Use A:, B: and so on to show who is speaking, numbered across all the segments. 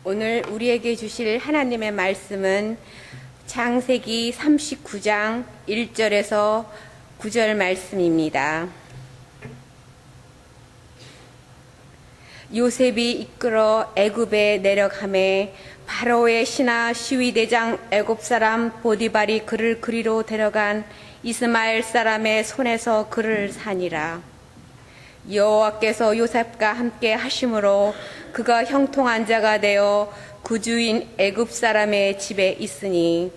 A: 오늘 우리에게 주실 하나님의 말씀은 창세기 39장 1절에서 9절 말씀입니다. 요셉이 이끌어 애굽에 내려가매 바로의 신하 시위대장 애굽 사람 보디발이 그를 그리로 데려간 이스마엘 사람의 손에서 그를 사니라. 여호와께서 요셉과 함께 하심으로 그가 형통한 자가 되어 그 주인 애굽 사람의 집에 있으니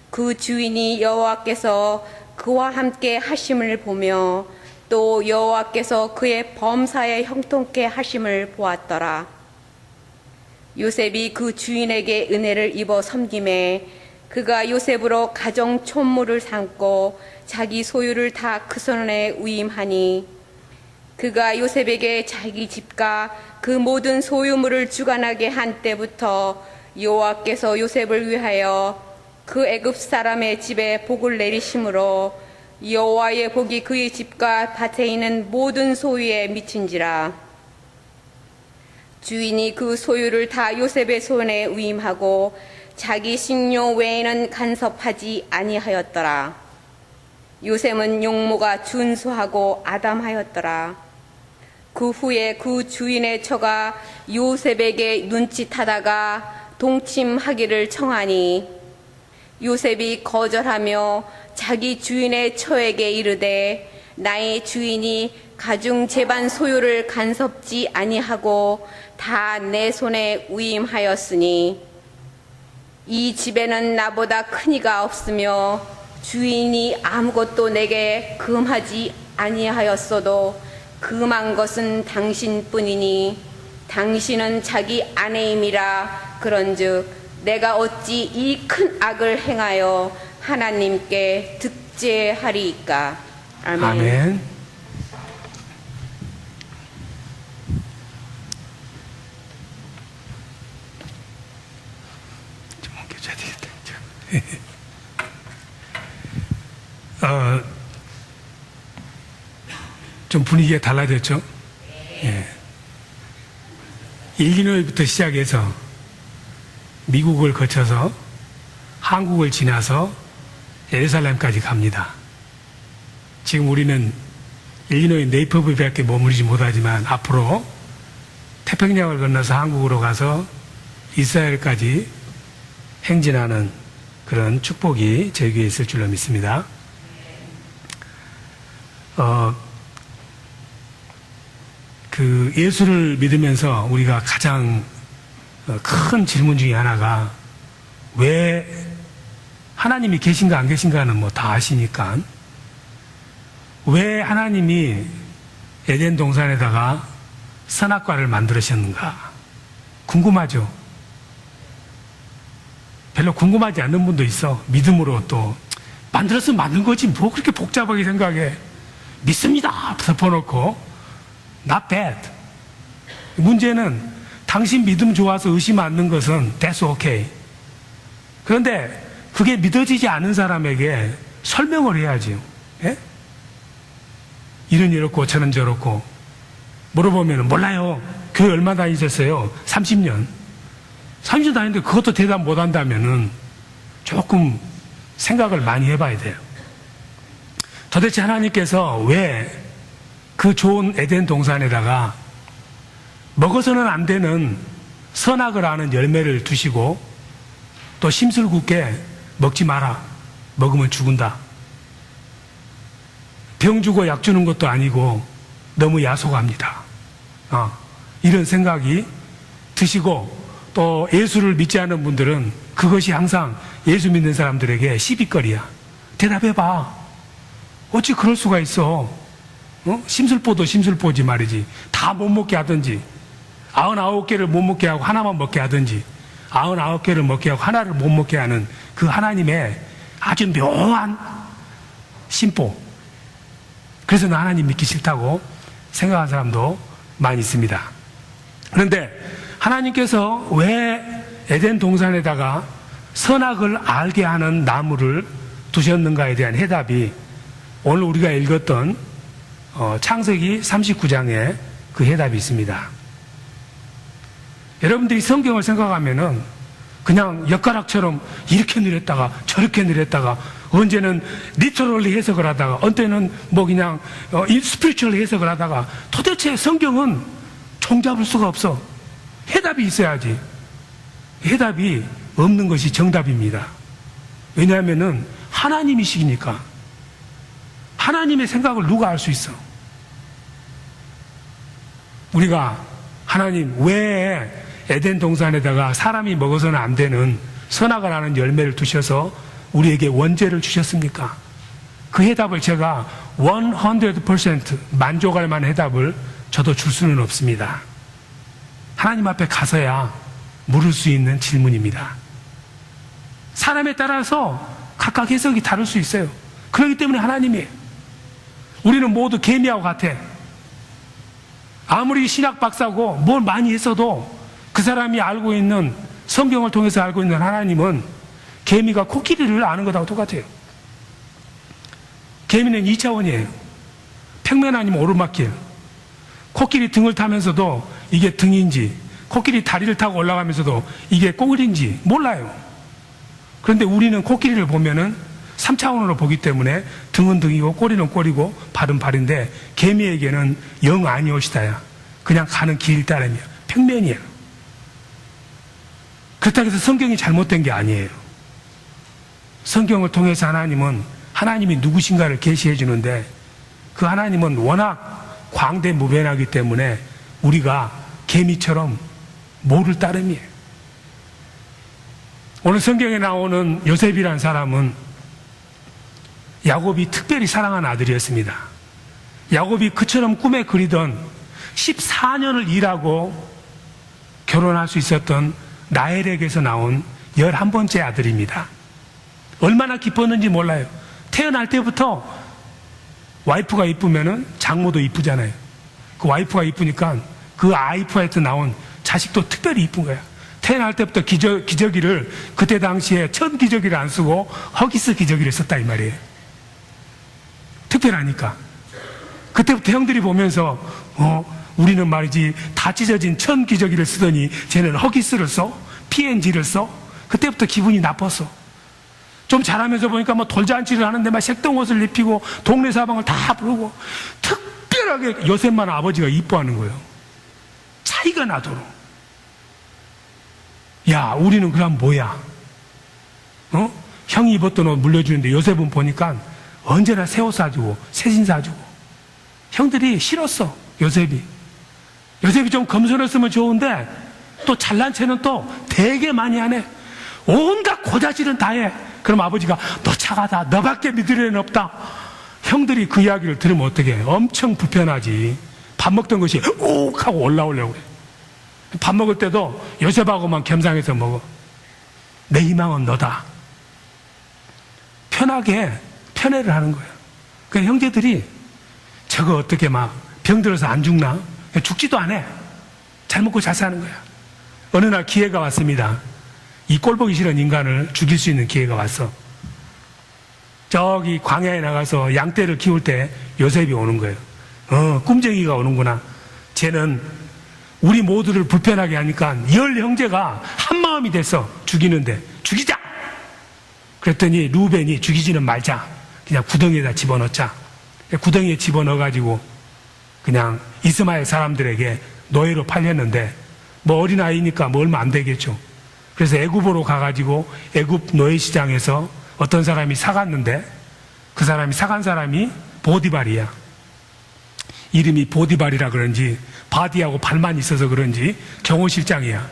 A: 그 주인이 여호와께서 그와 함께 하심을 보며 또 여호와께서 그의 범사에 형통케 하심을 보았더라. 요셉이 그 주인에게 은혜를 입어 섬김에 그가 요셉으로 가정 촌물을 삼고 자기 소유를 다 그 손에 위임하니 그가 요셉에게 자기 집과 그 모든 소유물을 주관하게 한 때부터 여호와께서 요셉을 위하여 그 애굽 사람의 집에 복을 내리심으로 여호와의 복이 그의 집과 밭에 있는 모든 소유에 미친지라. 주인이 그 소유를 다 요셉의 손에 위임하고 자기 식료 외에는 간섭하지 아니하였더라. 요셉은 용모가 준수하고 아담하였더라. 그 후에 그 주인의 처가 요셉에게 눈짓하다가 동침하기를 청하니 요셉이 거절하며 자기 주인의 처에게 이르되 나의 주인이 가중 제반 소유를 간섭지 아니하고 다 내 손에 위임하였으니 이 집에는 나보다 큰 이가 없으며 주인이 아무것도 내게 금하지 아니하였어도 금한 것은 당신뿐이니 당신은 자기 아내임이라. 그런즉 내가 어찌 이 큰 악을 행하여 하나님께 득죄하리이까. 아멘.
B: 아멘. 좀 옮겨줘야 되겠다. 좀 분위기가 달라졌죠? 예. 일리노이부터 시작해서 미국을 거쳐서 한국을 지나서 예루살렘까지 갑니다. 지금 우리는 일리노이 네이퍼뷰밖에 머무르지 못하지만 앞으로 태평양을 건너서 한국으로 가서 이스라엘까지 행진하는 그런 축복이 저에게 있을 줄로 믿습니다. 그 예수를 믿으면서 우리가 가장 큰 질문 중에 하나가 왜 하나님이 계신가 안 계신가는 뭐 다 아시니까 왜 하나님이 에덴 동산에다가 선악과를 만들으셨는가 궁금하죠? 별로 궁금하지 않는 분도 있어. 믿음으로 또 만들었으면 만든 거지 뭐 그렇게 복잡하게 생각해. 믿습니다 덮어놓고 not bad. 문제는 당신 믿음 좋아서 의심 않는 것은 that's okay. 그런데 그게 믿어지지 않은 사람에게 설명을 해야지요. 예? 이런 이렇고 저런 저렇고 물어보면 몰라요. 교회 얼마 다니셨어요? 30년. 30년 다니는데 그것도 대답 못한다면은 조금 생각을 많이 해봐야 돼요. 도대체 하나님께서 왜 그 좋은 에덴 동산에다가 먹어서는 안 되는 선악을 아는 열매를 두시고 또 심술궂게 먹지 마라. 먹으면 죽은다. 병 주고 약 주는 것도 아니고 너무 야속합니다. 이런 생각이 드시고 또 예수를 믿지 않는 분들은 그것이 항상 예수 믿는 사람들에게 시비거리야. 대답해봐. 어찌 그럴 수가 있어. 심술보도 심술보지 말이지. 다 못 먹게 하든지 99개를 못 먹게 하고 하나만 먹게 하든지 99개를 먹게 하고 하나를 못 먹게 하는 그 하나님의 아주 묘한 심보. 그래서 나 하나님 믿기 싫다고 생각하는 사람도 많이 있습니다. 그런데 하나님께서 왜 에덴 동산에다가 선악을 알게 하는 나무를 두셨는가에 대한 해답이 오늘 우리가 읽었던 창세기 39장에 그 해답이 있습니다. 여러분들이 성경을 생각하면은 그냥 엿가락처럼 이렇게 늘렸다가 저렇게 늘렸다가 언제는 리터럴리 해석을 하다가 언제는 뭐 그냥 스피리추얼리 해석을 하다가 도대체 성경은 종잡을 수가 없어. 해답이 있어야지. 해답이 없는 것이 정답입니다. 왜냐하면은 하나님이시니까. 하나님의 생각을 누가 알 수 있어? 우리가 하나님 왜 에덴 동산에다가 사람이 먹어서는 안 되는 선악을 아는 열매를 두셔서 우리에게 원죄를 주셨습니까? 그 해답을 제가 100% 만족할 만한 해답을 저도 줄 수는 없습니다. 하나님 앞에 가서야 물을 수 있는 질문입니다. 사람에 따라서 각각 해석이 다를 수 있어요. 그렇기 때문에 하나님이에요. 우리는 모두 개미하고 같아. 아무리 신학 박사고 뭘 많이 했어도 그 사람이 알고 있는 성경을 통해서 알고 있는 하나님은 개미가 코끼리를 아는 것하고 똑같아요. 개미는 2차원이에요. 평면 아니면 오르막길. 코끼리 등을 타면서도 이게 등인지, 코끼리 다리를 타고 올라가면서도 이게 꼬리인지 몰라요. 그런데 우리는 코끼리를 보면은 3차원으로 보기 때문에 등은 등이고 꼬리는 꼬리고 발은 발인데 개미에게는 영 아니오시다야. 그냥 가는 길 따름이야. 평면이야. 그렇다고 해서 성경이 잘못된 게 아니에요. 성경을 통해서 하나님은 하나님이 누구신가를 계시해 주는데 그 하나님은 워낙 광대무변하기 때문에 우리가 개미처럼 모를 따름이에요. 오늘 성경에 나오는 요셉이라는 사람은 야곱이 특별히 사랑한 아들이었습니다. 야곱이 그처럼 꿈에 그리던 14년을 일하고 결혼할 수 있었던 라헬에게서 나온 11번째 아들입니다. 얼마나 기뻤는지 몰라요. 태어날 때부터 와이프가 이쁘면은 장모도 이쁘잖아요. 그 와이프가 이쁘니까 그 와이프한테 나온 자식도 특별히 이쁜 거야. 태어날 때부터 기저귀를 그때 당시에 천 기저귀를 안 쓰고 허기스 기저귀를 썼다 이 말이에요. 특별하니까. 그때부터 형들이 보면서 우리는 말이지 다 찢어진 천 기저귀를 쓰더니 쟤는 허기스를 써? P&G를 써? 그때부터 기분이 나빴어. 좀 자라면서 보니까 뭐 돌잔치를 하는데 막 색동 옷을 입히고 동네 사방을 다 부르고 특별하게 요셉만 아버지가 이뻐하는 거예요. 차이가 나도록. 야, 우리는 그럼 뭐야? 형이 입었던 옷 물려주는데 요셉은 보니까 언제나 새 옷 사주고 새신 사주고. 형들이 싫었어. 요셉이 좀 겸손했으면 좋은데 또 잘난 체는 또 되게 많이 하네. 온갖 고자질은 다 해. 그럼 아버지가 너 착하다. 너밖에 믿을 애는 없다. 형들이 그 이야기를 들으면 어떻게 해? 엄청 불편하지. 밥 먹던 것이 욱 하고 올라오려고 그래. 밥 먹을 때도 요셉하고만 겸상해서 먹어. 내 희망은 너다. 편하게 편애를 하는 거예요. 그 형제들이 저거 어떻게 막 병들어서 안 죽나? 죽지도 않아. 잘 먹고 잘 사는 거야. 어느 날 기회가 왔습니다. 이 꼴보기 싫은 인간을 죽일 수 있는 기회가 왔어. 저기 광야에 나가서 양떼를 키울 때 요셉이 오는 거예요. 꿈쟁이가 오는구나. 쟤는 우리 모두를 불편하게 하니까 10형제가 한 마음이 됐어. 죽이는데 죽이자. 그랬더니 루벤이 죽이지는 말자. 그냥 구덩이에다 집어넣자. 구덩이에 집어넣어가지고 그냥 이스마엘 사람들에게 노예로 팔렸는데 뭐 어린아이니까 뭐 얼마 안 되겠죠. 그래서 애굽으로 가가지고 애굽 노예시장에서 어떤 사람이 사갔는데 그 사람이 사간 사람이 보디발이야. 이름이 보디발이라 그런지 바디하고 발만 있어서 그런지 경호실장이야.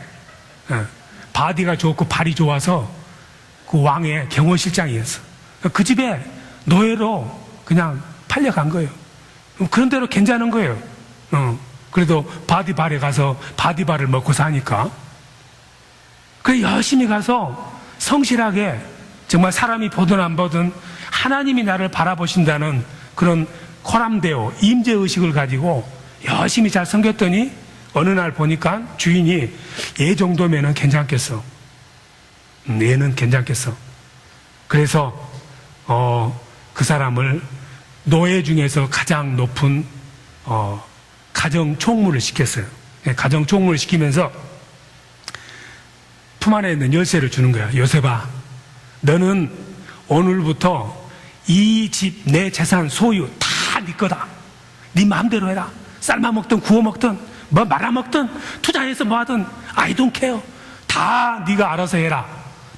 B: 바디가 좋고 발이 좋아서 그 왕의 경호실장이었어. 그 집에 노예로 그냥 팔려간 거예요. 그런 대로 괜찮은 거예요. 그래도 바디발에 가서 바디발을 먹고 사니까. 그래 열심히 가서 성실하게 정말 사람이 보든 안 보든 하나님이 나를 바라보신다는 그런 코람데오, 임재의식을 가지고 열심히 잘 섬겼더니 어느 날 보니까 주인이 얘 정도면은 괜찮겠어. 얘는 괜찮겠어. 그래서 그 사람을 노예 중에서 가장 높은 가정 총무를 시켰어요. 가정 총무를 시키면서 품 안에 있는 열쇠를 주는 거야. 요셉아, 너는 오늘부터 이 집, 내 재산, 소유 다 네 거다. 네 마음대로 해라. 삶아 먹든 구워 먹든 뭐 말아 먹든 투자해서 뭐 하든 I don't care. 다 네가 알아서 해라.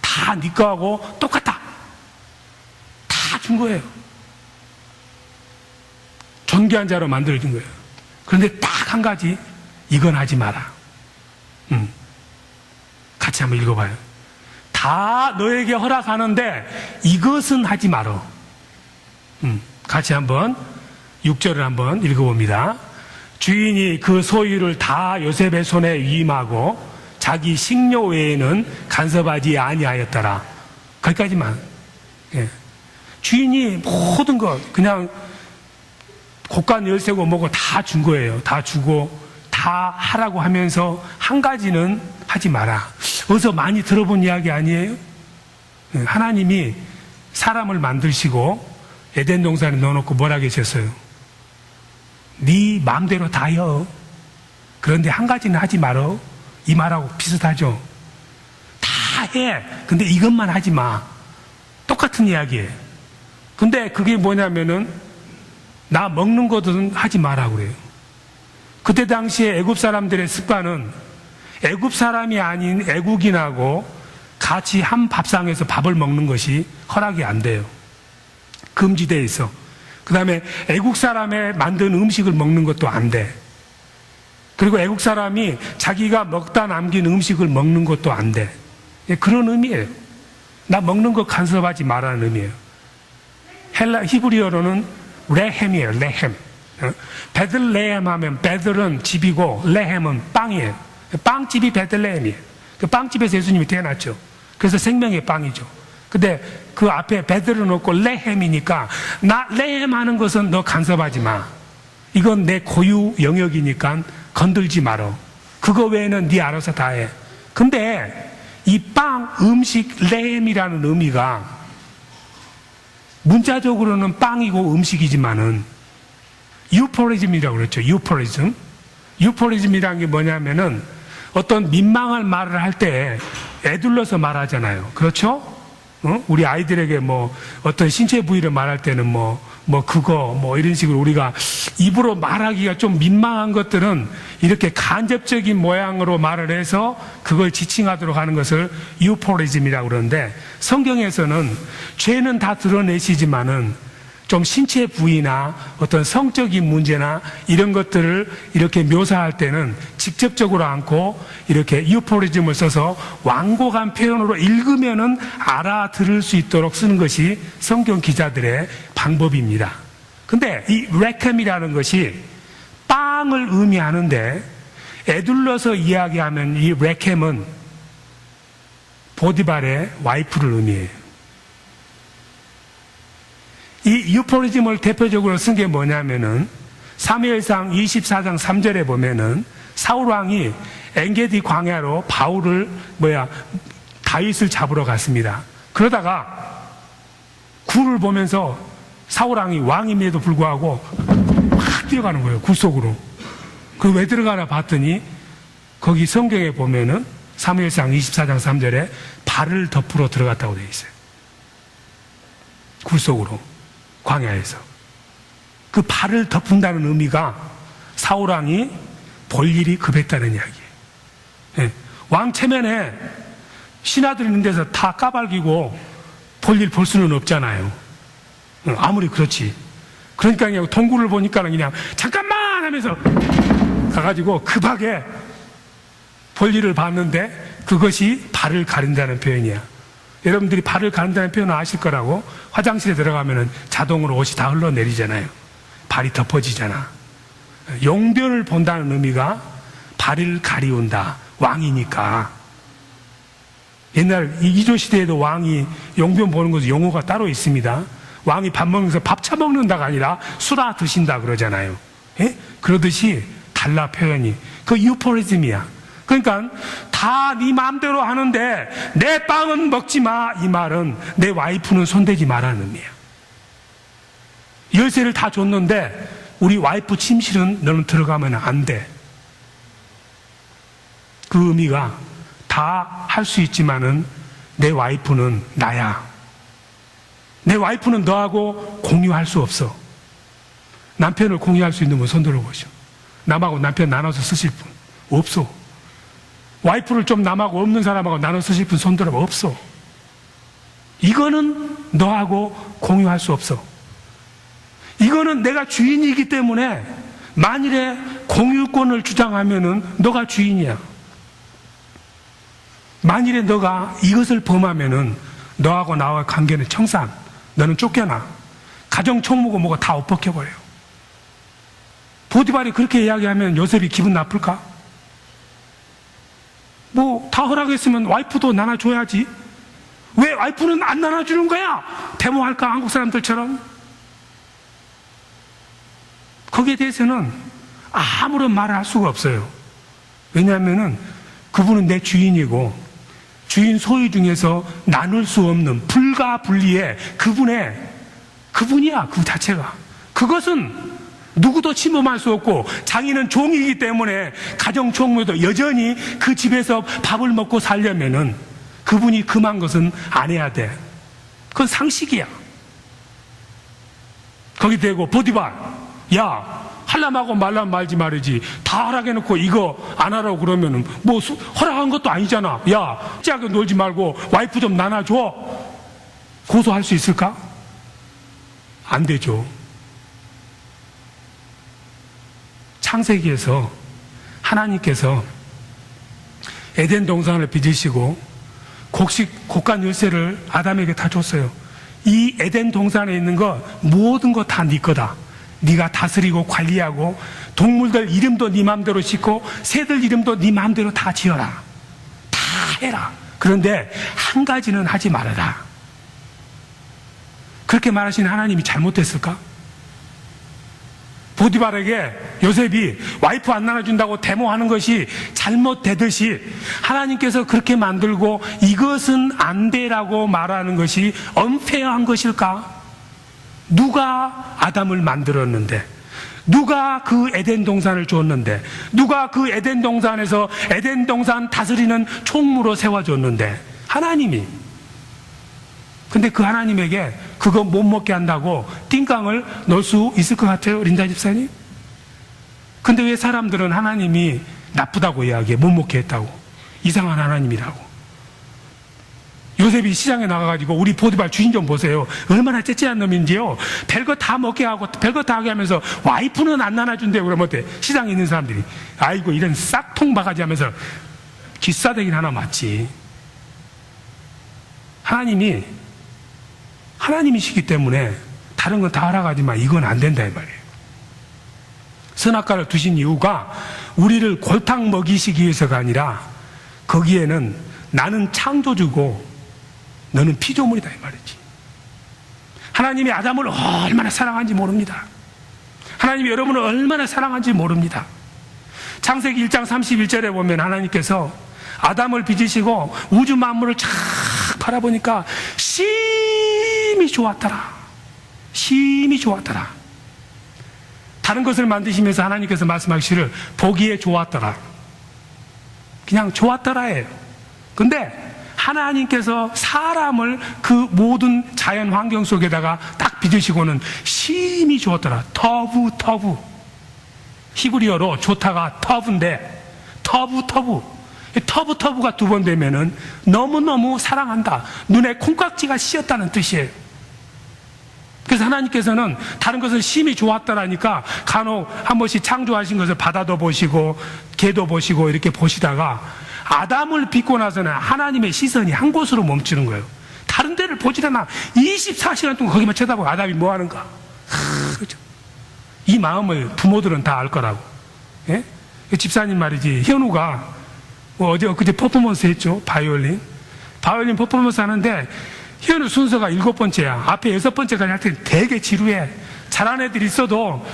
B: 다 네 거하고 똑같다. 다 준 거예요. 존귀한 자로 만들어준 거예요. 그런데 딱 한 가지, 이건 하지 마라. 같이 한번 읽어봐요. 다 너에게 허락하는데 이것은 하지 말어. 같이 한번 6절을 한번 읽어봅니다. 주인이 그 소유를 다 요셉의 손에 위임하고 자기 식료 외에는 간섭하지 아니하였더라. 거기까지만. 예. 주인이 모든 것 그냥 곡간 열쇠고 뭐고 다 준 거예요. 다 주고 다 하라고 하면서 한 가지는 하지 마라. 어디서 많이 들어본 이야기 아니에요? 예. 하나님이 사람을 만드시고 에덴 동산에 넣어놓고 뭐라 계셨어요? 네 마음대로 다 해. 그런데 한 가지는 하지 말어. 이 말하고 비슷하죠? 다 해. 근데 이것만 하지 마. 똑같은 이야기예요. 근데 그게 뭐냐면은 나 먹는 것은 하지 마라 그래요. 그때 당시에 애굽 사람들의 습관은 애굽 사람이 아닌 애국인하고 같이 한 밥상에서 밥을 먹는 것이 허락이 안 돼요. 금지되어 있어. 그 다음에 애국 사람의 만든 음식을 먹는 것도 안 돼. 그리고 애국 사람이 자기가 먹다 남긴 음식을 먹는 것도 안 돼. 그런 의미예요. 나 먹는 거 간섭하지 말라는 의미예요. 히브리어로는 레헴이에요. 레헴. 베들레헴 하면 베들은 집이고 레헴은 빵이에요. 빵집이 베들레헴이에요. 그 빵집에서 예수님이 태어났죠. 그래서 생명의 빵이죠. 근데 그 앞에 베들은 없고 레헴이니까 나 레헴 하는 것은 너 간섭하지 마. 이건 내 고유 영역이니까 건들지 말어. 그거 외에는 네 알아서 다 해. 근데 이 빵, 음식, 레헴이라는 의미가 문자적으로는 빵이고 음식이지만은 유포리즘이라고 그랬죠. 유포리즘. 유포리즘이라는 게 뭐냐면은 어떤 민망한 말을 할 때 애둘러서 말하잖아요. 그렇죠? 우리 아이들에게 뭐 어떤 신체 부위를 말할 때는 그거 이런 식으로 우리가 입으로 말하기가 좀 민망한 것들은 이렇게 간접적인 모양으로 말을 해서 그걸 지칭하도록 하는 것을 유포리즘이라고 그러는데, 성경에서는 죄는 다 드러내시지만은 좀 신체 부위나 어떤 성적인 문제나 이런 것들을 이렇게 묘사할 때는 직접적으로 않고 이렇게 유포리즘을 써서 완곡한 표현으로 읽으면은 알아들을 수 있도록 쓰는 것이 성경 기자들의 방법입니다. 근데 이 레켐이라는 것이 빵을 의미하는데 애둘러서 이야기하면 이 레켐은 보디발의 와이프를 의미해요. 이 유포리즘을 대표적으로 쓴 게 뭐냐면은 사무엘상 24장 3절에 보면은 사울왕이 엔게디 광야로 다윗을 잡으러 갔습니다. 그러다가 굴을 보면서 사울왕이 왕임에도 불구하고 막 뛰어가는 거예요. 굴 속으로. 그 왜 들어가나 봤더니 거기 성경에 보면은 사무엘상 24장 3절에 발을 덮으러 들어갔다고 되어 있어요. 굴 속으로. 광야에서. 그 발을 덮은다는 의미가 사울왕이 볼 일이 급했다는 이야기예요. 예. 왕 체면에 신하들 있는 데서 다 까발기고 볼 일 볼 수는 없잖아요. 아무리 그렇지. 그러니까 그냥 동굴을 보니까 그냥 잠깐만 하면서 가가지고 급하게 볼 일을 봤는데 그것이 발을 가린다는 표현이야. 여러분들이 발을 가른다는 표현을 아실 거라고. 화장실에 들어가면 자동으로 옷이 다 흘러내리잖아요. 발이 덮어지잖아. 용변을 본다는 의미가 발을 가리운다. 왕이니까. 옛날 이조 시대에도 왕이 용변 보는 것은 용어가 따로 있습니다. 왕이 밥 먹으면서 밥 처먹는다가 아니라 수다 드신다 그러잖아요. 예? 그러듯이 달라 표현이. 그 유포리즘이야. 그러니까 다 네 마음대로 하는데 내 빵은 먹지 마. 이 말은 내 와이프는 손대지 말라는 의미야. 열쇠를 다 줬는데 우리 와이프 침실은 너는 들어가면 안 돼. 그 의미가 다 다 할 수 있지만은 내 와이프는 나야. 내 와이프는 너하고 공유할 수 없어. 남편을 공유할 수 있는 분 손 들어보시오. 남하고 남편 나눠서 쓰실 분 없어. 와이프를 좀 남하고 없는 사람하고 나눠 쓰실 분 손 들어봐. 없어. 이거는 너하고 공유할 수 없어. 이거는 내가 주인이기 때문에 만일에 공유권을 주장하면은 너가 주인이야. 만일에 너가 이것을 범하면은 너하고 나와의 관계는 청산. 너는 쫓겨나. 가정 총무고 뭐고 다 엎어켜버려요. 보디발이 그렇게 이야기하면 요셉이 기분 나쁠까? 뭐 다 허락했으면 와이프도 나눠줘야지. 왜 와이프는 안 나눠주는 거야? 데모할까? 한국 사람들처럼. 거기에 대해서는 아무런 말을 할 수가 없어요. 왜냐하면은 그분은 내 주인이고 주인 소유 중에서 나눌 수 없는 불가분리의 그분이야. 그 자체가. 그것은 누구도 침범할 수 없고 자기는 종이기 때문에 가정 총무도 여전히 그 집에서 밥을 먹고 살려면은 그분이 금한 것은 안 해야 돼. 그건 상식이야. 거기 대고 보디발, 야, 하려고 말라면 말지 말이지. 다 허락해놓고 이거 안 하라고 그러면은 뭐 허락한 것도 아니잖아. 야, 짝하게 놀지 말고 와이프 좀 나눠줘. 고소할 수 있을까? 안 되죠. 창세기에서 하나님께서 에덴 동산을 빚으시고 곡간 열쇠를 아담에게 다 줬어요. 이 에덴 동산에 있는 거 모든 거 다 네 거다. 네가 다스리고 관리하고 동물들 이름도 네 마음대로 짓고 새들 이름도 네 마음대로 다 지어라. 다 해라. 그런데 한 가지는 하지 말아라. 그렇게 말하신 하나님이 잘못됐을까? 보디발에게 요셉이 와이프 안 나눠준다고 데모하는 것이 잘못되듯이 하나님께서 그렇게 만들고 이것은 안 돼라고 말하는 것이 언페어한 것일까? 누가 아담을 만들었는데, 누가 그 에덴 동산을 줬는데, 누가 그 에덴 동산에서 에덴 동산 다스리는 총무로 세워줬는데, 하나님이. 근데 그 하나님에게 그거 못 먹게 한다고 띵깡을 넣을 수 있을 것 같아요, 린다 집사님? 근데 왜 사람들은 하나님이 나쁘다고 이야기해? 못 먹게 했다고. 이상한 하나님이라고. 요셉이 시장에 나가가지고 우리 보디발 주인 좀 보세요. 얼마나 째째한 놈인지요. 별거 다 먹게 하고 별거 다 하게 하면서 와이프는 안 나눠준대요. 그러면 어때? 시장에 있는 사람들이 아이고 이런 싹통 바가지 하면서 기싸대기는 하나 맞지. 하나님이시기 때문에 다른 건 다 허락하지만 이건 안 된다 이 말이에요. 선악과를 두신 이유가 우리를 골탕 먹이시기 위해서가 아니라 거기에는 나는 창조주고 너는 피조물이다 이 말이지. 하나님이 아담을 얼마나 사랑한지 모릅니다. 하나님이 여러분을 얼마나 사랑한지 모릅니다. 창세기 1장 31절에 보면 하나님께서 아담을 빚으시고 우주 만물을 쫙 바라보니까 심히 좋았더라. 심히 좋았더라. 다른 것을 만드시면서 하나님께서 말씀하시기를 보기에 좋았더라. 그냥 좋았더라예요. 근데 하나님께서 사람을 그 모든 자연 환경 속에다가 딱 빚으시고는 심히 좋았더라. 터부. 히브리어로 좋다가 터부인데 터부가 두 번 되면은 너무너무 사랑한다. 눈에 콩깍지가 씌었다는 뜻이에요. 그래서 하나님께서는 다른 것을 심히 좋았더라니까 간혹 한 번씩 창조하신 것을 바다도 보시고 개도 보시고 이렇게 보시다가 아담을 빚고 나서는 하나님의 시선이 한 곳으로 멈추는 거예요. 다른 데를 보질 않아. 24시간 동안 거기만 쳐다보고 아담이 뭐 하는가. 그렇죠? 이 마음을 부모들은 다 알 거라고. 예? 집사님 말이지. 현우가 어제 퍼포먼스 했죠. 바이올린 퍼포먼스 하는데 현우 순서가 7번째야. 앞에 6번째까지 할 때 되게 지루해. 잘하는 애들 있어도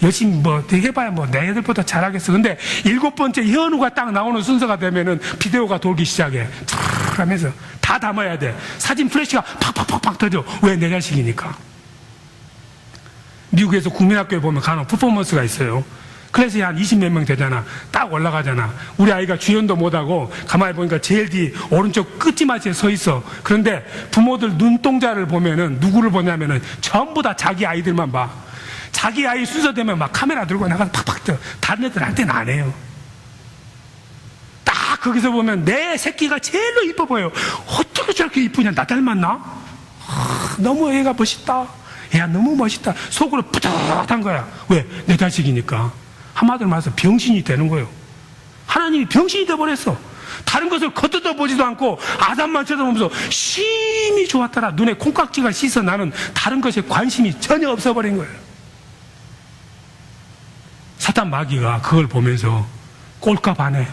B: 열심히 되게 해봐야 내 애들보다 잘하겠어. 근데 7번째 현우가 딱 나오는 순서가 되면은 비디오가 돌기 시작해. 촤르 하면서 다 담아야 돼. 사진 플래시가 팍팍팍팍 터져. 왜? 내 자식이니까. 미국에서 국민학교에 보면 간혹 퍼포먼스가 있어요. 클래스에 한 20몇 명 되잖아. 딱 올라가잖아. 우리 아이가 주연도 못하고 가만히 보니까 제일 뒤 오른쪽 끝지마치에 서 있어. 그런데 부모들 눈동자를 보면은 누구를 보냐면은 전부 다 자기 아이들만 봐. 자기 아이 순서 되면 막 카메라 들고 나가서 팍팍 떠. 다른 애들한테는 안 해요. 딱 거기서 보면 내 새끼가 제일로 이뻐 보여. 어떻게 저렇게 이쁘냐? 나 닮았나? 너무 애가 멋있다. 야, 너무 멋있다. 속으로 뿌듯한 거야. 왜? 내 자식이니까. 한마디로 말해서 병신이 되는 거예요. 하나님이 병신이 되어버렸어. 다른 것을 겉뜯어 보지도 않고 아담만 쳐다보면서 심히 좋았더라. 눈에 콩깍지가 씻어. 나는 다른 것에 관심이 전혀 없어버린 거예요. 사탄 마귀가 그걸 보면서 꼴값 안 해.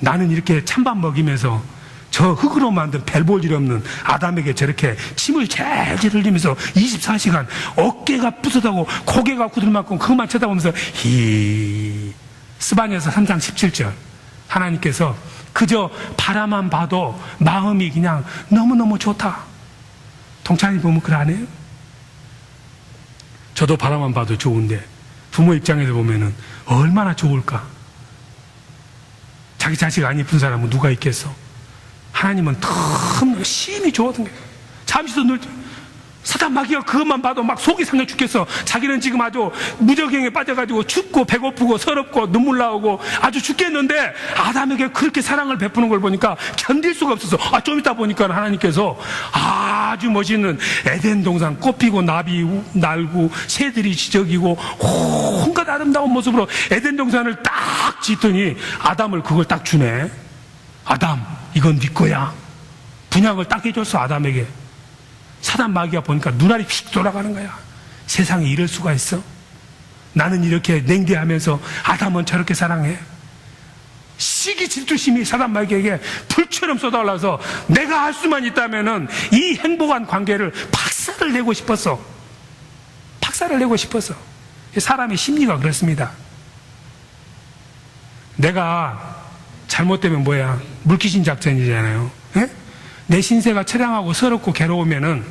B: 나는 이렇게 찬밥 먹이면서 저 흙으로 만든 벨볼일 없는 아담에게 저렇게 침을 질질 흘리면서 24시간 어깨가 부서다고 고개가 굳을 만큼 그것만 쳐다보면서 스바냐서 3장 17절 하나님께서 그저 바라만 봐도 마음이 그냥 너무너무 좋다. 동찬이 보면 그래 안 해요? 저도 바라만 봐도 좋은데 부모 입장에서 보면은 얼마나 좋을까? 자기 자식 안 예쁜 사람은 누가 있겠어? 하나님은 너무 심히 좋았던 거예요. 잠시도 늘 사단 마귀가 그것만 봐도 막 속이 상해 죽겠어. 자기는 지금 아주 무적행에 빠져가지고 춥고 배고프고 서럽고 눈물 나오고 아주 죽겠는데 아담에게 그렇게 사랑을 베푸는 걸 보니까 견딜 수가 없어서 좀 이따 보니까 하나님께서 아주 멋있는 에덴 동산 꽃피고 나비 날고 새들이 지저귀고 온갖 아름다운 모습으로 에덴 동산을 딱 짓더니 아담을 그걸 딱 주네. 아담, 이건 네 거야. 분양을 딱 해줬어, 아담에게. 사단 마귀가 보니까 눈알이 휙 돌아가는 거야. 세상에 이럴 수가 있어? 나는 이렇게 냉대하면서 아담은 저렇게 사랑해. 시기 질투심이 사단 마귀에게 불처럼 쏟아올라서 내가 할 수만 있다면은 이 행복한 관계를 박살을 내고 싶었어. 박살을 내고 싶었어. 사람의 심리가 그렇습니다. 내가 잘못되면 뭐야? 물귀신 작전이잖아요. 에? 내 신세가 처량하고 서럽고 괴로우면은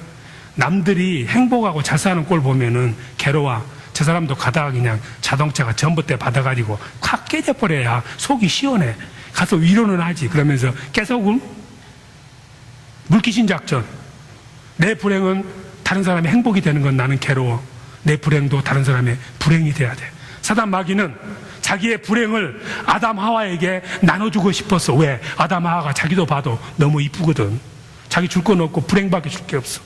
B: 남들이 행복하고 잘 사는 꼴 보면은 괴로워. 저 사람도 가다가 그냥 자동차가 전봇대 받아가지고 확 깨져버려야 속이 시원해. 가서 위로는 하지. 그러면서 깨소금? 물귀신 작전. 내 불행은 다른 사람의 행복이 되는 건 나는 괴로워. 내 불행도 다른 사람의 불행이 돼야 돼. 사단 마귀는 자기의 불행을 아담 하와에게 나눠주고 싶었어. 왜? 아담 하와가 자기도 봐도 너무 이쁘거든. 자기 줄 건 없고 불행밖에 줄 게 없어.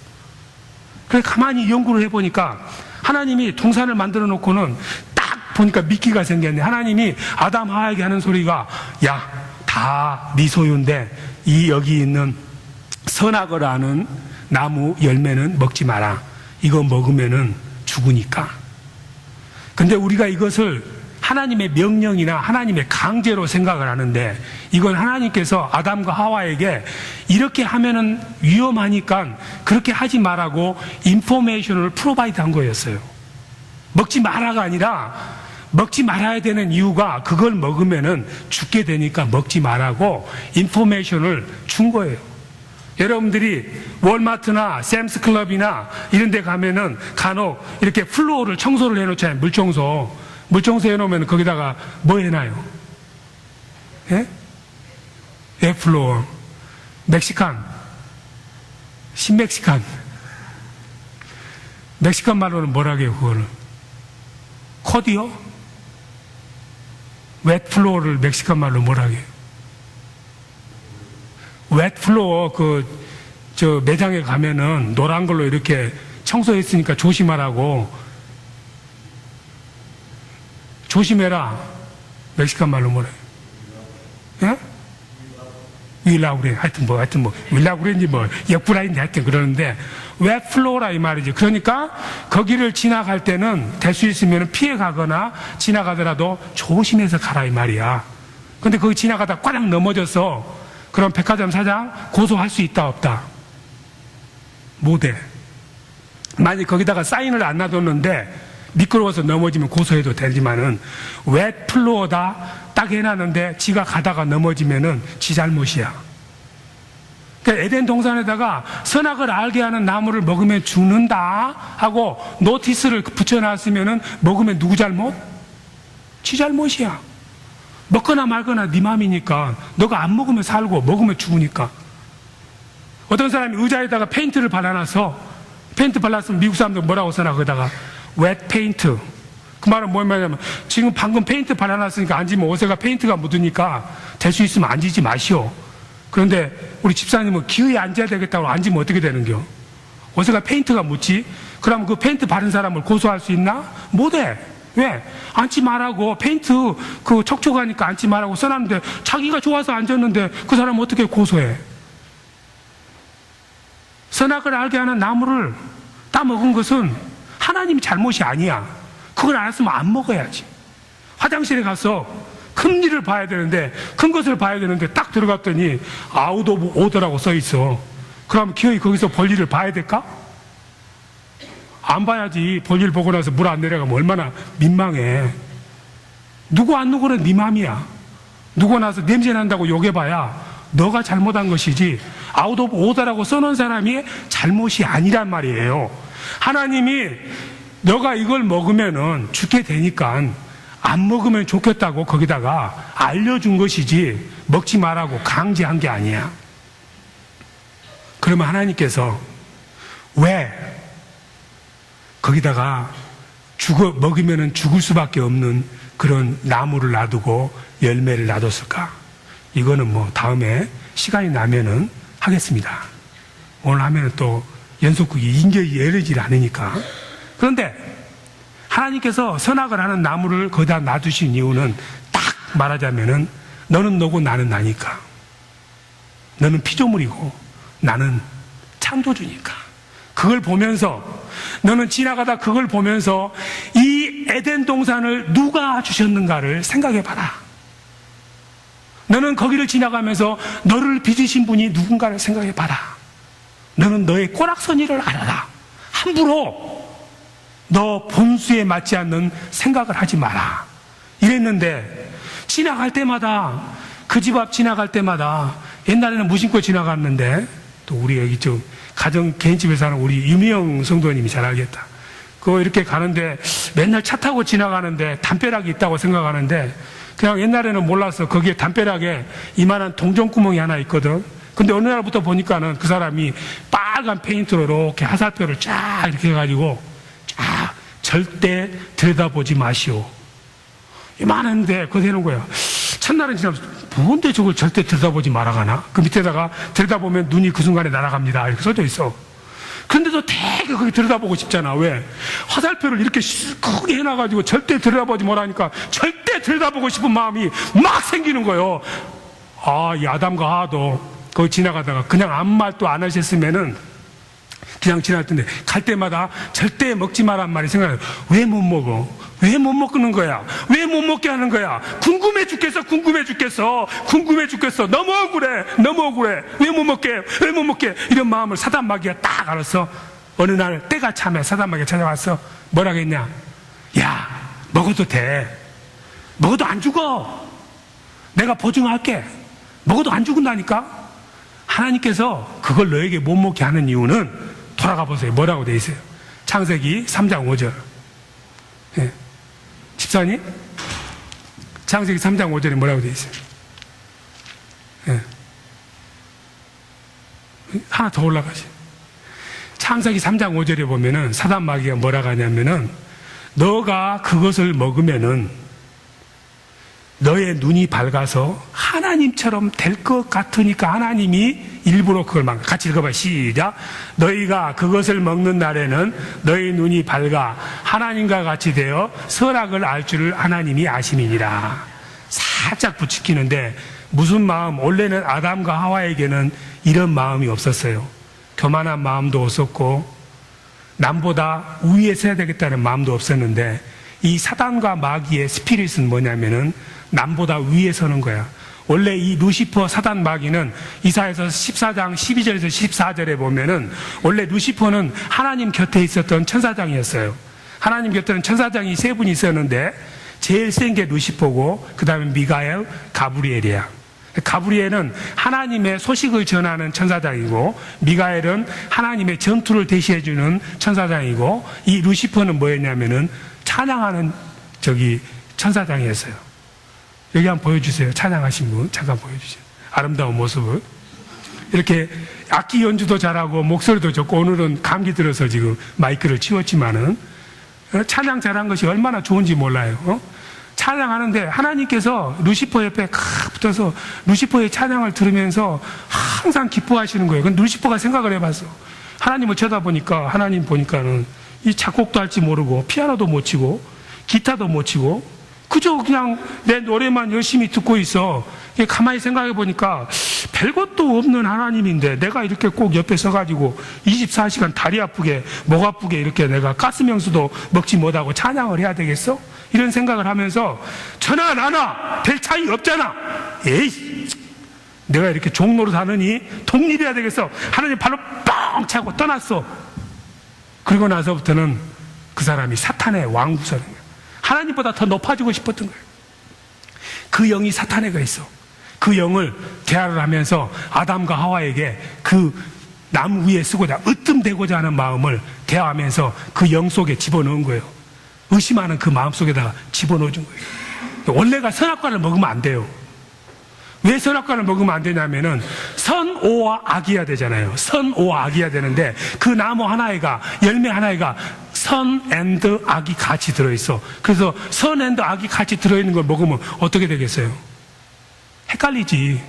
B: 그래서 가만히 연구를 해보니까 하나님이 동산을 만들어 놓고는 딱 보니까 미끼가 생겼네. 하나님이 아담 하와에게 하는 소리가 야, 다 네 소유인데 이 여기 있는 선악을 아는 나무 열매는 먹지 마라. 이거 먹으면은 죽으니까. 근데 우리가 이것을 하나님의 명령이나 하나님의 강제로 생각을 하는데 이건 하나님께서 아담과 하와에게 이렇게 하면은 위험하니까 그렇게 하지 말라고 인포메이션을 프로바이드 한 거였어요. 먹지 마라가 아니라 먹지 말아야 되는 이유가 그걸 먹으면은 죽게 되니까 먹지 말라고 인포메이션을 준 거예요. 여러분들이 월마트나 샘스클럽이나 이런 데 가면은 간혹 이렇게 플로어를 청소를 해놓잖아요. 물청소 해놓으면 거기다가 뭐 해놔요? 예? 플로어. 멕시칸. 신멕시칸. 멕시칸 말로는 뭐라고 해요, 그거를? 코디요? 웻 플로어를 멕시칸 말로 뭐라고 해요? 웻 플로어, 매장에 가면은 노란 걸로 이렇게 청소했으니까 조심하라고. 조심해라. 멕시칸 말로 뭐래? 예? 윌라우레. 하여튼 윌라우레인지 역브라인지 하여튼 그러는데, 웻 플로어라 이 말이지. 그러니까, 거기를 지나갈 때는 될 수 있으면 피해 가거나 지나가더라도 조심해서 가라 이 말이야. 근데 거기 지나가다 꽈락 넘어져서, 그럼 백화점 사장 고소할 수 있다, 없다? 못해. 만약 거기다가 사인을 안 놔뒀는데, 미끄러워서 넘어지면 고소해도 되지만은 웻 플로어다 딱 해놨는데 지가 가다가 넘어지면은 지 잘못이야. 그러니까 그러니까 에덴 동산에다가 선악을 알게 하는 나무를 먹으면 죽는다 하고 노티스를 붙여놨으면은 먹으면 누구 잘못? 지 잘못이야. 먹거나 말거나 네 맘이니까. 너가 안 먹으면 살고 먹으면 죽으니까. 어떤 사람이 의자에다가 페인트를 발라놔서, 페인트 발랐으면 미국 사람들 뭐라고 써놔 거기다가 wet paint. 그 말은 뭐냐면 지금 방금 페인트 발라놨으니까 앉으면 옷에가 페인트가 묻으니까 될 수 있으면 앉지 마시오. 그런데 우리 집사님은 기어이 앉아야 되겠다고 앉으면 어떻게 되는겨? 옷에가 페인트가 묻지? 그러면 그 페인트 바른 사람을 고소할 수 있나? 못해. 왜? 앉지 말라고. 페인트 그 촉촉하니까 앉지 말라고 써놨는데 자기가 좋아서 앉았는데 그 사람 어떻게 고소해? 선악을 알게 하는 나무를 따먹은 것은 하나님 잘못이 아니야. 그걸 알았으면 안 먹어야지. 화장실에 가서 큰 일을 봐야 되는데, 큰 것을 봐야 되는데 딱 들어갔더니 아웃 오브 오더라고 써 있어. 그러면 기어이 거기서 볼일을 봐야 될까? 안 봐야지. 볼일 보고 나서 물 안 내려가면 얼마나 민망해. 누구 안 누구는 네 맘이야. 누구 나서 냄새 난다고 욕해봐야 너가 잘못한 것이지 아웃 오브 오더라고 써놓은 사람이 잘못이 아니란 말이에요. 하나님이 너가 이걸 먹으면은 죽게 되니까 안 먹으면 좋겠다고 거기다가 알려준 것이지 먹지 말라고 강제한 게 아니야. 그러면 하나님께서 왜 거기다가 먹으면은 죽을 수밖에 없는 그런 나무를 놔두고 열매를 놔뒀을까? 이거는 뭐 다음에 시간이 나면은 하겠습니다. 오늘 하면은 또 연속극이 인격이 이르질 않으니까. 그런데 하나님께서 선악을 하는 나무를 거기다 놔두신 이유는 딱 말하자면은 너는 너고 나는 나니까. 너는 피조물이고 나는 창조주니까. 그걸 보면서 너는 지나가다 그걸 보면서 이 에덴 동산을 누가 주셨는가를 생각해 봐라. 너는 거기를 지나가면서 너를 빚으신 분이 누군가를 생각해 봐라. 너는 너의 꼬락서니를 알아라. 함부로 너 본수에 맞지 않는 생각을 하지 마라. 이랬는데 지나갈 때마다 그 집 앞 지나갈 때마다 옛날에는 무심코 지나갔는데 또 우리 여기 좀 가정 개인집에 사는 우리 유미영 성도님이 잘 알겠다. 그거 이렇게 가는데 맨날 차 타고 지나가는데 담벼락이 있다고 생각하는데 그냥 옛날에는 몰랐어. 거기에 담벼락에 이만한 동전구멍이 하나 있거든. 근데 어느 날부터 보니까는 그 사람이 빨간 페인트로 이렇게 화살표를 쫙 이렇게 해가지고 쫙 절대 들여다보지 마시오. 이만한데 그거 되는 거야. 첫날은 지나면서 뭔데 저걸 절대 들여다보지 말아가나? 그 밑에다가 들여다보면 눈이 그 순간에 날아갑니다. 이렇게 써져 있어. 근데도 되게 거기 들여다보고 싶잖아. 왜? 화살표를 이렇게 크게 해놔가지고 절대 들여다보지 말라니까 절대 들여다보고 싶은 마음이 막 생기는 거예요. 아, 이 아담과 하와도 거기 지나가다가 그냥 아무 말도 안 하셨으면은 그냥 지날 텐데 갈 때마다 절대 먹지 마란 말이 생각나요. 왜 못 먹어? 왜 못 먹는 거야? 왜 못 먹게 하는 거야? 궁금해 죽겠어. 궁금해 죽겠어. 궁금해 죽겠어. 너무 억울해. 너무 억울해. 왜 못 먹게? 왜 못 먹게? 이런 마음을 사단 마귀가 딱 알았어. 어느 날 때가 참에 사단 마귀가 찾아왔어. 뭐라고 했냐? 야, 먹어도 돼. 먹어도 안 죽어. 내가 보증할게. 먹어도 안 죽은다니까? 하나님께서 그걸 너에게 못 먹게 하는 이유는 돌아가 보세요. 뭐라고 돼 있어요? 창세기 3장 5절. 예. 집사님? 창세기 3장 5절에 뭐라고 돼 있어요? 예. 하나 더 올라가시. 창세기 3장 5절에 보면은 사단 마귀가 뭐라고 하냐면은 너가 그것을 먹으면은 너의 눈이 밝아서 하나님처럼 될 것 같으니까 하나님이 일부러 그걸 막 같이 읽어봐. 시작. 너희가 그것을 먹는 날에는 너희 눈이 밝아 하나님과 같이 되어 선악을 알 줄을 하나님이 아심이니라. 살짝 붙이키는데 무슨 마음? 원래는 아담과 하와에게는 이런 마음이 없었어요. 교만한 마음도 없었고 남보다 위에 서야 되겠다는 마음도 없었는데 이 사단과 마귀의 스피릿은 뭐냐면은 남보다 위에 서는 거야. 원래 이 루시퍼 사단 마귀는 이사야서 14장 12절에서 14절에 보면은 원래 루시퍼는 하나님 곁에 있었던 천사장이었어요. 하나님 곁에는 천사장이 세 분이 있었는데 제일 센 게 루시퍼고 그 다음에 미가엘, 가브리엘이야. 가브리엘은 하나님의 소식을 전하는 천사장이고, 미가엘은 하나님의 전투를 대시해주는 천사장이고, 이 루시퍼는 뭐였냐면은 찬양하는 천사장이었어요. 여기 한번 보여주세요. 찬양하신 분 잠깐 보여주세요. 아름다운 모습을. 이렇게 악기 연주도 잘하고 목소리도 좋고, 오늘은 감기 들어서 지금 마이크를 치웠지만은 찬양 잘한 것이 얼마나 좋은지 몰라요. 찬양하는데 하나님께서 루시퍼 옆에 붙어서 루시퍼의 찬양을 들으면서 항상 기뻐하시는 거예요. 근데 루시퍼가 생각을 해봤어. 하나님을 쳐다보니까, 하나님 보니까는 이 작곡도 할지 모르고 피아노도 못 치고 기타도 못 치고 그저 그냥 내 노래만 열심히 듣고 있어. 가만히 생각해 보니까 별것도 없는 하나님인데 내가 이렇게 꼭 옆에 서가지고 24시간 다리 아프게 목 아프게 이렇게 내가 가스명수도 먹지 못하고 찬양을 해야 되겠어? 이런 생각을 하면서 저나 나나 별 차이 없잖아. 에이, 내가 이렇게 종로로 사느니 독립해야 되겠어. 하나님 발로 뻥 차고 떠났어. 그리고 나서부터는 그 사람이 사탄의 왕구서는 거야. 하나님보다 더 높아지고 싶었던 거예요. 그 영이 사탄에가 있어. 그 영을 대화를 하면서 아담과 하와에게 그 나무 위에 쓰고자 으뜸되고자 하는 마음을 대화하면서 그 영 속에 집어넣은 거예요. 의심하는 그 마음 속에다가 집어넣어준 거예요. 원래가 선악과를 먹으면 안 돼요. 왜 선악과를 먹으면 안 되냐면은 선오와 악이어야 되잖아요. 선오와 악이어야 되는데 그 나무 하나에가, 열매 하나에가 선 앤드 악이 같이 들어있어. 그래서 선 앤드 악이 같이 들어있는 걸 먹으면 어떻게 되겠어요? 헷갈리지.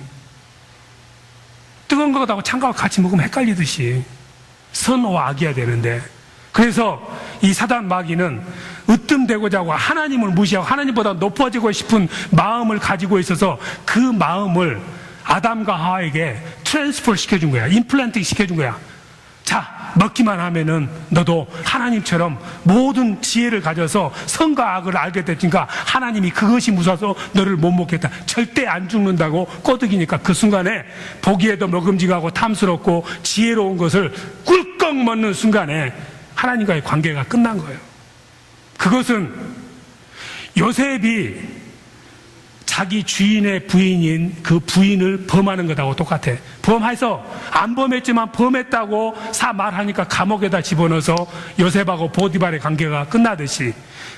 B: 뜨거운 것하고 찬 거하고 같이 먹으면 헷갈리듯이 선오와 악이어야 되는데, 그래서 이 사단 마귀는 으뜸되고자 하고 하나님을 무시하고 하나님보다 높아지고 싶은 마음을 가지고 있어서 그 마음을 아담과 하와에게 트랜스퍼 시켜준 거야. 임플란트 시켜준 거야. 자, 먹기만 하면은 너도 하나님처럼 모든 지혜를 가져서 선과 악을 알게 됐으니까 하나님이 그것이 무서워서 너를 못 먹겠다. 절대 안 죽는다고 꼬드기니까 그 순간에 보기에도 먹음직하고 탐스럽고 지혜로운 것을 꿀꺽 먹는 순간에 하나님과의 관계가 끝난 거예요. 그것은 요셉이 자기 주인의 부인인 그 부인을 범하는 것하고 똑같아. 범해서 안 범했지만 범했다고 말하니까 감옥에다 집어넣어서 요셉하고 보디발의 관계가 끝나듯이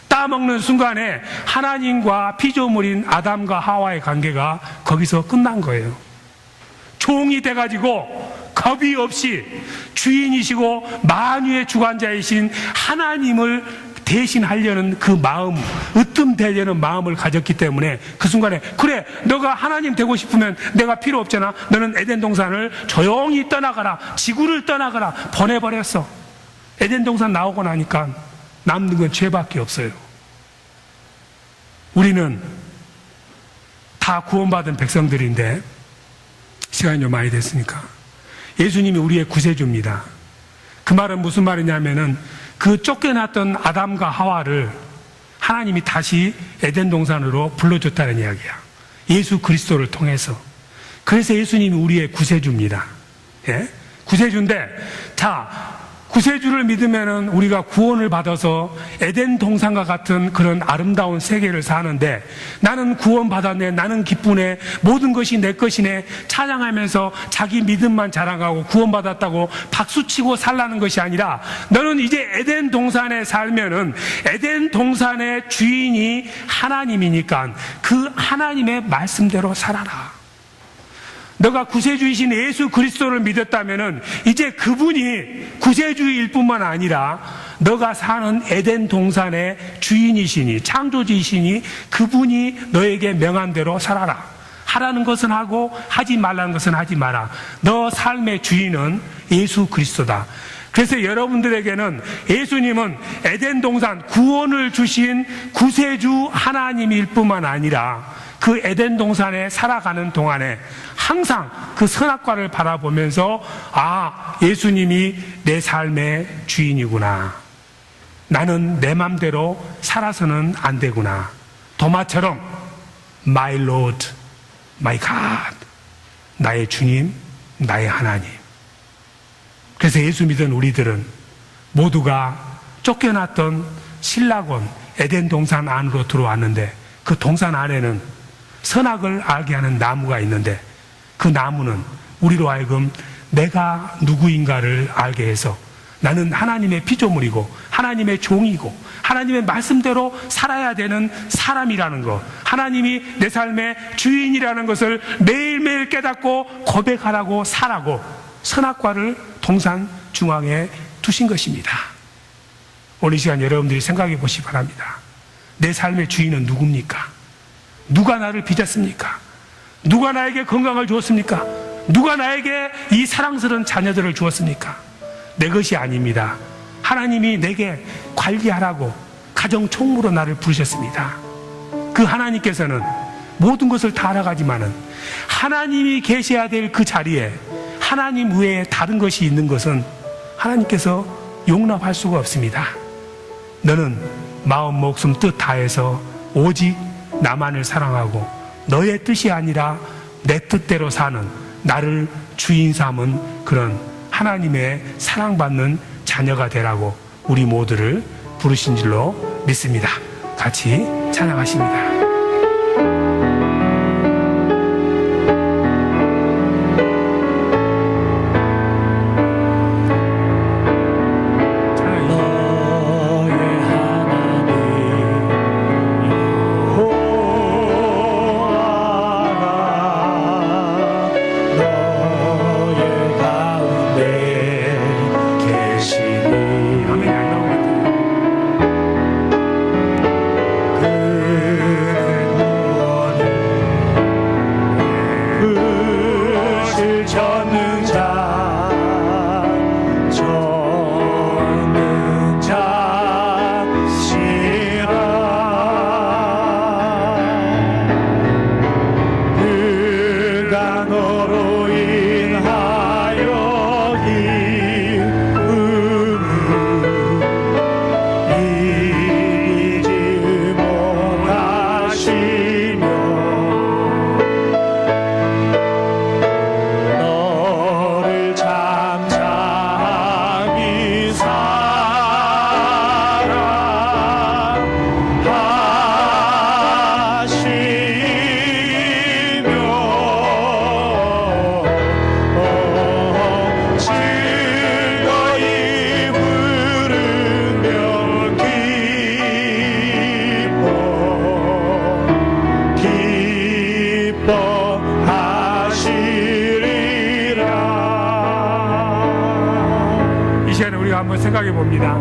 B: 따먹는 순간에 하나님과 피조물인 아담과 하와의 관계가 거기서 끝난 거예요. 종이 돼가지고 겁이 없이 주인이시고 만유의 주관자이신 하나님을 대신하려는 그 마음, 으뜸되려는 마음을 가졌기 때문에 그 순간에 그래, 너가 하나님 되고 싶으면 내가 필요 없잖아. 너는 에덴 동산을 조용히 떠나가라, 지구를 떠나가라 보내버렸어. 에덴 동산 나오고 나니까 남는 건 죄밖에 없어요. 우리는 다 구원받은 백성들인데 시간이 좀 많이 됐으니까 예수님이 우리의 구세주입니다. 그 말은 무슨 말이냐면은 그 쫓겨났던 아담과 하와를 하나님이 다시 에덴 동산으로 불러줬다는 이야기야. 예수 그리스도를 통해서. 그래서 예수님이 우리의 구세주입니다. 예? 구세주인데, 자, 구세주를 믿으면은 우리가 구원을 받아서 에덴 동산과 같은 그런 아름다운 세계를 사는데, 나는 구원받았네, 나는 기쁘네, 모든 것이 내 것이네 찬양하면서 자기 믿음만 자랑하고 구원받았다고 박수치고 살라는 것이 아니라, 너는 이제 에덴 동산에 살면은 에덴 동산의 주인이 하나님이니까 그 하나님의 말씀대로 살아라. 너가 구세주이신 예수 그리스도를 믿었다면은 이제 그분이 구세주일 뿐만 아니라 너가 사는 에덴 동산의 주인이시니, 창조주이시니 그분이 너에게 명한 대로 살아라. 하라는 것은 하고 하지 말라는 것은 하지 마라. 너 삶의 주인은 예수 그리스도다. 그래서 여러분들에게는 예수님은 에덴 동산 구원을 주신 구세주 하나님일 뿐만 아니라 그 에덴 동산에 살아가는 동안에 항상 그 선악과를 바라보면서, 아, 예수님이 내 삶의 주인이구나. 나는 내 맘대로 살아서는 안 되구나. 도마처럼 My Lord, My God, 나의 주님, 나의 하나님. 그래서 예수 믿은 우리들은 모두가 쫓겨났던 신라곤 에덴 동산 안으로 들어왔는데, 그 동산 안에는 선악을 알게 하는 나무가 있는데 그 나무는 우리로 하여금 내가 누구인가를 알게 해서 나는 하나님의 피조물이고 하나님의 종이고 하나님의 말씀대로 살아야 되는 사람이라는 것, 하나님이 내 삶의 주인이라는 것을 매일매일 깨닫고 고백하라고 살라고 선악과를 동산 중앙에 두신 것입니다. 오늘 이 시간 여러분들이 생각해 보시기 바랍니다. 내 삶의 주인은 누굽니까? 누가 나를 빚었습니까? 누가 나에게 건강을 주었습니까? 누가 나에게 이 사랑스러운 자녀들을 주었습니까? 내 것이 아닙니다. 하나님이 내게 관리하라고 가정 총무로 나를 부르셨습니다. 그 하나님께서는 모든 것을 다 알아가지만은 하나님이 계셔야 될 그 자리에 하나님 외에 다른 것이 있는 것은 하나님께서 용납할 수가 없습니다. 너는 마음, 목숨, 뜻 다해서 오직 나만을 사랑하고 너의 뜻이 아니라 내 뜻대로 사는 나를 주인 삼은 그런 하나님의 사랑받는 자녀가 되라고 우리 모두를 부르신 줄로 믿습니다. 같이 찬양하십니다. 생각해 봅니다.